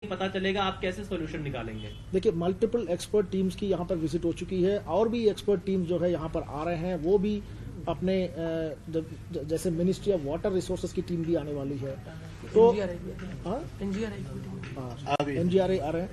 पता चलेगा, आप कैसे सॉल्यूशन निकालेंगे? देखिए, मल्टीपल एक्सपर्ट टीम्स की यहाँ पर विजिट हो चुकी है और भी एक्सपर्ट टीम जो है यहाँ पर आ रहे हैं। वो भी अपने जैसे मिनिस्ट्री ऑफ वाटर रिसोर्सेज की टीम भी आने वाली है। तो एनजीआरए आ रहे हैं,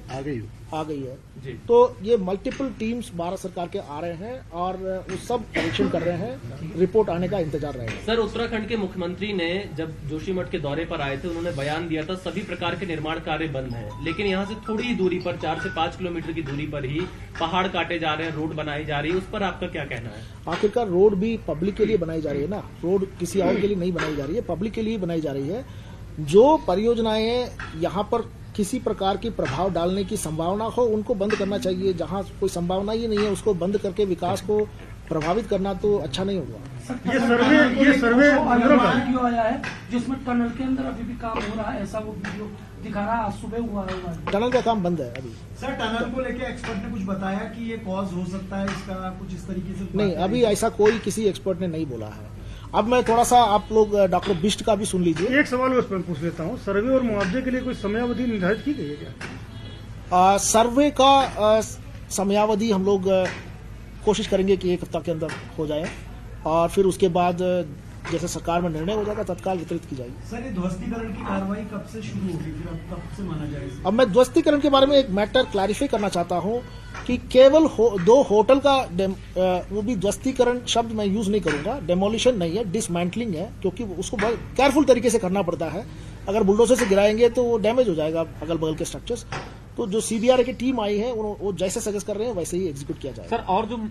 आ गई है जी। तो ये मल्टीपल टीम्स भारत सरकार के आ रहे हैं और वो सब परीक्षण कर रहे हैं। रिपोर्ट आने का इंतजार रहेगा। सर, उत्तराखंड के मुख्यमंत्री ने जब जोशीमठ के दौरे पर आए थे, उन्होंने बयान दिया था सभी प्रकार के निर्माण कार्य बंद हैं, लेकिन यहाँ से थोड़ी ही दूरी पर 4 से 5 किलोमीटर की दूरी पर ही पहाड़ काटे जा रहे हैं, रोड बनाई जा रही है। उस पर आपका क्या कहना है? आखिरकार रोड भी पब्लिक के लिए बनाई जा रही है ना, रोड किसी और के लिए नहीं बनाई जा रही है, पब्लिक के लिए बनाई जा रही है। जो परियोजनाएं यहाँ पर किसी प्रकार की प्रभाव डालने की संभावना हो उनको बंद करना चाहिए। जहाँ कोई संभावना ही नहीं है उसको बंद करके विकास को प्रभावित करना तो अच्छा नहीं होगा। ये सर्वे क्यों आया है जिसमें टनल के अंदर अभी भी काम हो रहा है, ऐसा वो वीडियो दिखा रहा है, आज सुबह हुआ है। टनल का काम बंद है अभी। सर, टनल को लेके एक्सपर्ट ने कुछ बताया कि ये कॉज हो सकता है इसका, कुछ इस तरीके से? नहीं, अभी ऐसा कोई किसी एक्सपर्ट ने नहीं बोला है। अब मैं थोड़ा सा आप लोग डॉक्टर बिष्ट का भी सुन लीजिए। एक सवाल उस पर पूछ लेता हूँ, सर्वे और मुआवजे के लिए कोई समयावधि निर्धारित की गई है क्या? सर्वे का समयावधि हम लोग कोशिश करेंगे कि 1 हफ्ता के अंदर हो जाए और फिर उसके बाद जैसे सरकार में निर्णय हो जाएगा तत्काल वितरित की जाएगी। सर, ये ध्वस्तीकरण की कार्रवाई कब से शुरू होगी, फिर अब कब से माना जाएगा? अब मैं ध्वस्तीकरण के बारे में एक मैटर क्लैरिफाई करना चाहता हूं कि केवल 2 होटल का वो भी ध्वस्तीकरण शब्द मैं यूज नहीं करूंगा, डेमोलिशन नहीं है, डिसमेंटलिंग है, क्योंकि उसको बहुत केयरफुल तरीके से करना पड़ता है। अगर बुलडोजर से गिराएंगे तो वो डैमेज हो जाएगा अगल बगल के स्ट्रक्चर्स। तो जो सीबीआरए की टीम आई है वो जैसे सजेस्ट कर रहे हैं वैसे ही एग्जीक्यूट किया जाएगा। सर,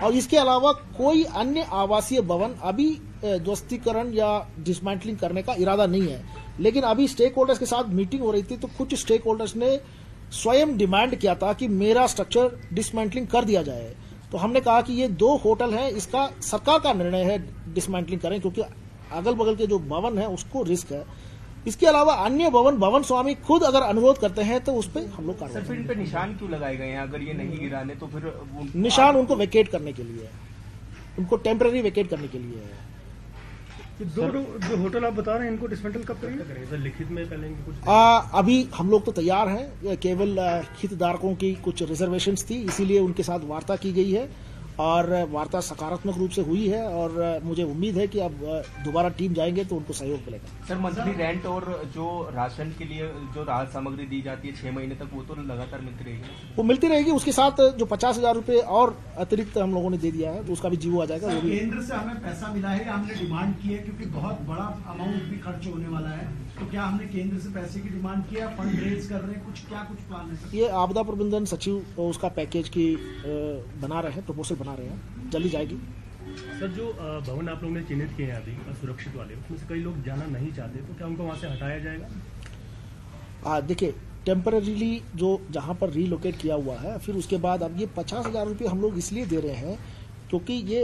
और इसके अलावा कोई अन्य आवासीय भवन अभी ध्वस्तीकरण या डिसमेंटलिंग करने का इरादा नहीं है। लेकिन अभी स्टेक होल्डर्स के साथ मीटिंग हो रही थी तो कुछ स्टेक होल्डर्स ने स्वयं डिमांड किया था कि मेरा स्ट्रक्चर डिसमेंटलिंग कर दिया जाए। तो हमने कहा कि ये 2 होटल हैं, इसका सरकार का निर्णय है डिसमेंटलिंग करें, क्योंकि अगल बगल के जो भवन है उसको रिस्क है। इसके अलावा अन्य भवन स्वामी खुद अगर अनुरोध करते हैं तो उस पर हम लोग कार्रवाई। सर, फिर इन पे निशान क्यों लगाए गए हैं? अगर ये नहीं गिराने तो फिर निशान उनको वेकेट करने के लिए है, उनको टेम्पररी वेकेट करने के लिए है। जो होटल आप बता रहे हैं इनको डिसमेंटल कब करेंगे? सर, लिखित में करेंगे कुछ? अभी हम लोग तो तैयार हैं, केवल हितधारकों की कुछ रिजर्वेशंस थी, इसीलिए उनके साथ वार्ता की गई है और वार्ता सकारात्मक रूप से हुई है और मुझे उम्मीद है कि अब दोबारा टीम जाएंगे तो उनको सहयोग मिलेगा। सर, मंथली रेंट और जो राशन के लिए जो राहत सामग्री दी जाती है 6 महीने तक, वो तो लगातार मिलती रहेगी? वो मिलती रहेगी। उसके साथ जो 50,000 रुपए और अतिरिक्त हम लोगों ने दे दिया है तो उसका भी जीवो आ जाएगा। केंद्र से हमें पैसा मिला है, हमने डिमांड की है क्योंकि बहुत बड़ा अमाउंट भी खर्च होने वाला है, तो क्या हमने केंद्र से पैसे की डिमांड किया, फंड रेज कर रहे हैं, कुछ प्लान है? ये आपदा प्रबंधन सचिव उसका पैकेज की बना रहे हैं, प्रपोजल बना रहे हैं, जल्दी जाएगी। सर, जो भवन आप लोगों ने चिन्हित किए हैं अभी सुरक्षित वाले, उसमें से कई लोग जाना नहीं चाहते, तो क्या उनको वहां से हटाया जाएगा? देखिए, टेम्पररीली जो जहां पर रीलोकेट किया हुआ है, फिर उसके बाद अब ये 50,000 रुपये हम लोग इसलिए दे रहे हैं क्योंकि ये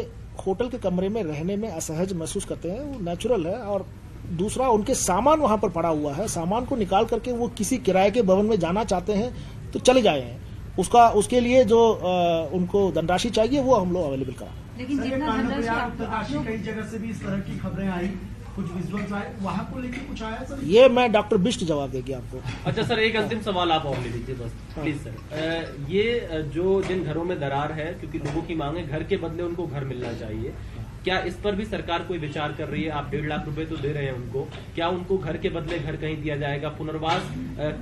होटल के कमरे में रहने में असहज महसूस करते हैं, वो नेचुरल है। और दूसरा, उनके सामान वहां पर पड़ा हुआ है, सामान को निकाल करके वो किसी किराए के भवन में जाना चाहते हैं तो चले जाए हैं। उसके लिए जो उनको धनराशि चाहिए वो हम लोग अवेलेबल करा। लेकिन कई जगह से भी इस तरह की खबरें आई, कुछ विजुअल्स आए, वहां को लेके कुछ आया सर? ये मैं डॉक्टर बिष्ट जवाब देगी आपको। अच्छा सर, एक अंतिम सवाल आप और ले लीजिए बस प्लीज सर। ये जो जिन घरों में दरार है, क्योंकि लोगों की मांग है घर के बदले उनको घर मिलना चाहिए, क्या इस पर भी सरकार कोई विचार कर रही है? आप 1.5 लाख रुपए तो दे रहे हैं उनको, क्या उनको घर के बदले घर कहीं दिया जाएगा? पुनर्वास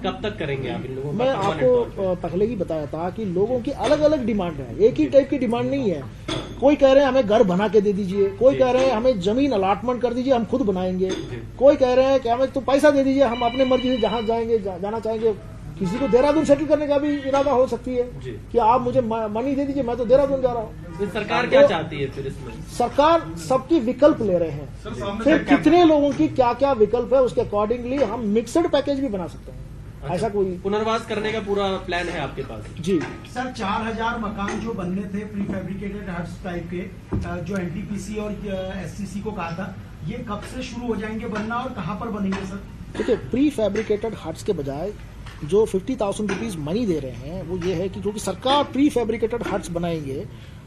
कब तक करेंगे आप इन लोगों का? मैं आपको पहले ही बताया था कि लोगों की अलग अलग डिमांड है, एक ही टाइप की डिमांड नहीं है। कोई कह रहे हैं हमें घर बना के दे दीजिए, कोई कह रहे हैं हमें जमीन अलॉटमेंट कर दीजिए, हम खुद बनाएंगे, कोई कह रहे हैं कि हमें तो पैसा दे दीजिए, हम अपने मर्जी से जहां जाएंगे जाना चाहेंगे। किसी को देहरादून सेटल करने का भी इरादा हो सकती है कि आप मुझे मनी दे दीजिए, मैं तो देहरादून जा रहा हूँ। सरकार क्या चाहती है फिर इसमें? सरकार सबकी विकल्प ले रहे हैं, फिर कितने लोगों की क्या क्या विकल्प है उसके अकॉर्डिंगली हम मिक्सड पैकेज भी बना सकते हैं। ऐसा कोई पुनर्वास करने का पूरा प्लान है आपके पास? जी सर, 4,000 मकान जो बनने थे प्री फैब्रिकेटेड हट्स टाइप के, जो एनटीपीसी और एससीसी को कहा था, ये कब से शुरू हो जाएंगे बनना और कहाँ पर बनेंगे सर? देखिए, प्री फैब्रिकेटेड हट्स के बजाय जो 50,000 रुपीज मनी दे रहे हैं वो ये है कि क्योंकि सरकार प्री फैब्रिकेटेड हट्स बनाएंगे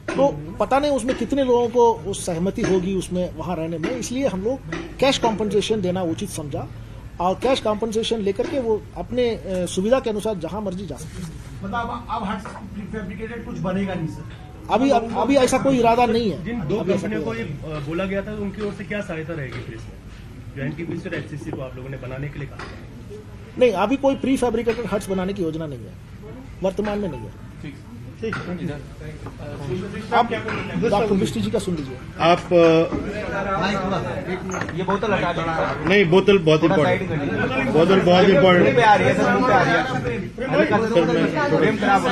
तो पता नहीं उसमें कितने लोगों को उस सहमति होगी उसमें वहां रहने में, इसलिए हम लोग कैश कॉम्पनसेशन देना उचित समझा और कैश कॉम्पनसेशन लेकर के वो अपने सुविधा के अनुसार जहां मर्जी जा सकते हैं। मतलब अब हट प्रीफेब्रिकेटेड कुछ बनेगा नहीं सर? अभी ऐसा कोई इरादा नहीं है। जिन दो कंपनियों को ये बोला गया था उनकी ओर से क्या सहायता रहेगी फिर इसमें, जो एनटीपीसी और एचसीसी को आप लोगों ने बनाने के लिए कहा? नहीं, अभी कोई प्री फैब्रिकेटेड हट्स बनाने की योजना नहीं है, वर्तमान में नहीं है। आप डॉक्टर मिश्री जी का सुन लीजिए। आप ये बोतल हटा दीजिए। नहीं, बोतल बहुत इम्पोर्टेंट, बोतल बहुत इम्पोर्टेंट। पे आ रही है सर, मुंह पे आ रही है। फ्रेम खराब है।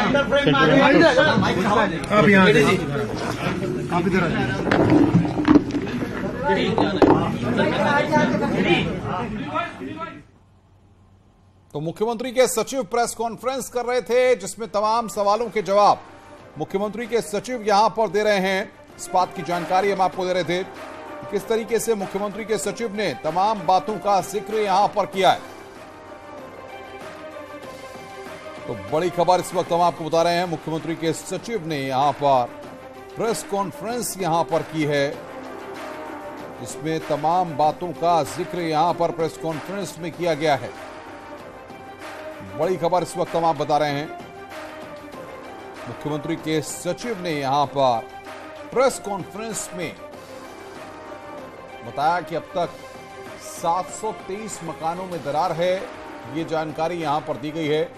आप यहाँ आप इधर आ जाइए। तो मुख्यमंत्री के सचिव प्रेस कॉन्फ्रेंस कर रहे थे, जिसमें तमाम सवालों के जवाब मुख्यमंत्री के सचिव यहां पर दे रहे हैं। इस बात की जानकारी हम आपको दे रहे थे किस तरीके से मुख्यमंत्री के सचिव ने तमाम बातों का जिक्र यहां पर किया है। तो बड़ी खबर इस वक्त हम आपको बता रहे हैं, मुख्यमंत्री के सचिव ने यहां पर प्रेस कॉन्फ्रेंस यहां पर की है, इसमें तमाम बातों का जिक्र यहां पर प्रेस कॉन्फ्रेंस में किया गया है। बड़ी खबर इस वक्त हम आप बता रहे हैं, मुख्यमंत्री के सचिव ने यहां पर प्रेस कॉन्फ्रेंस में बताया कि अब तक 723 मकानों में दरार है। ये जानकारी यहां पर दी गई है।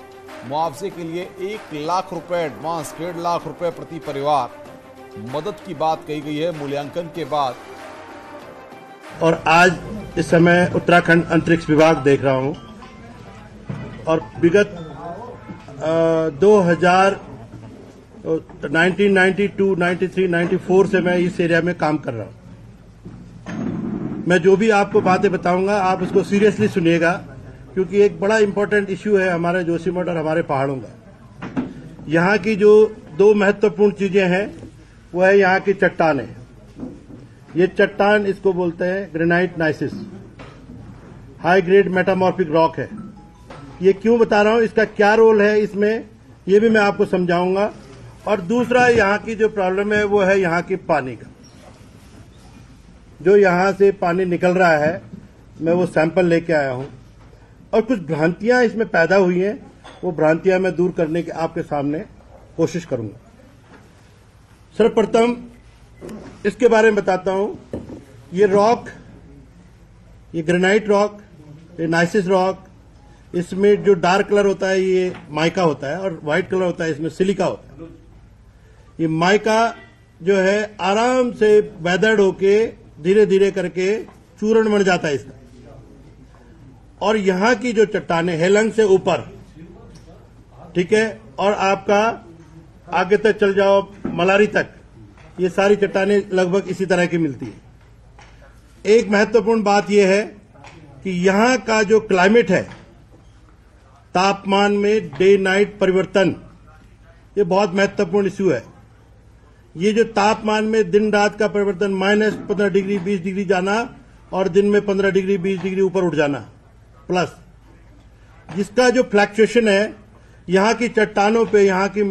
मुआवजे के लिए 1 लाख रुपए एडवांस, 1.5 लाख रुपए प्रति परिवार मदद की बात कही गई है मूल्यांकन के बाद। और आज इस समय उत्तराखंड अंतरिक्ष विभाग देख रहा हूं और विगत 1992, 93, 94 से मैं इस एरिया में काम कर रहा हूं। मैं जो भी आपको बातें बताऊंगा आप उसको सीरियसली सुनिएगा, क्योंकि एक बड़ा इंपॉर्टेंट इश्यू है हमारे जोशीमठ और हमारे पहाड़ों का। यहाँ की जो 2 महत्वपूर्ण चीजें हैं वो है यहाँ की चट्टानें। ये चट्टान इसको बोलते हैं granite gneiss, high grade metamorphic rock है। ये क्यों बता रहा हूं, इसका क्या रोल है इसमें, ये भी मैं आपको समझाऊंगा। और दूसरा, यहाँ की जो प्रॉब्लम है वो है यहाँ की पानी का। जो यहाँ से पानी निकल रहा है, मैं वो सैंपल लेके आया हूं और कुछ भ्रांतियां इसमें पैदा हुई हैं, वो भ्रांतियां मैं दूर करने की आपके सामने कोशिश करूंगा। सर्वप्रथम इसके बारे में बताता हूं। ये रॉक, ये ग्रेनाइट रॉक, ये नाइसिस रॉक, इसमें जो डार्क कलर होता है ये माइका होता है और व्हाइट कलर होता है इसमें सिलिका होता है। ये माइका जो है आराम से वेदर्ड होके धीरे धीरे करके चूर्ण बन जाता है इसका। और यहां की जो चट्टानें हेलंग से ऊपर, ठीक है, और आपका आगे तक चल जाओ मलारी तक, ये सारी चट्टानें लगभग इसी तरह की मिलती है। एक महत्वपूर्ण बात यह है कि यहां का जो क्लाइमेट है, तापमान में डे नाइट परिवर्तन, ये बहुत महत्वपूर्ण इश्यू है। ये जो तापमान में दिन रात का परिवर्तन, -15 डिग्री 20 डिग्री जाना और दिन में 15 डिग्री 20 डिग्री ऊपर उठ जाना प्लस, जिसका जो फ्लक्चुएशन है यहाँ की चट्टानों पे, यहाँ की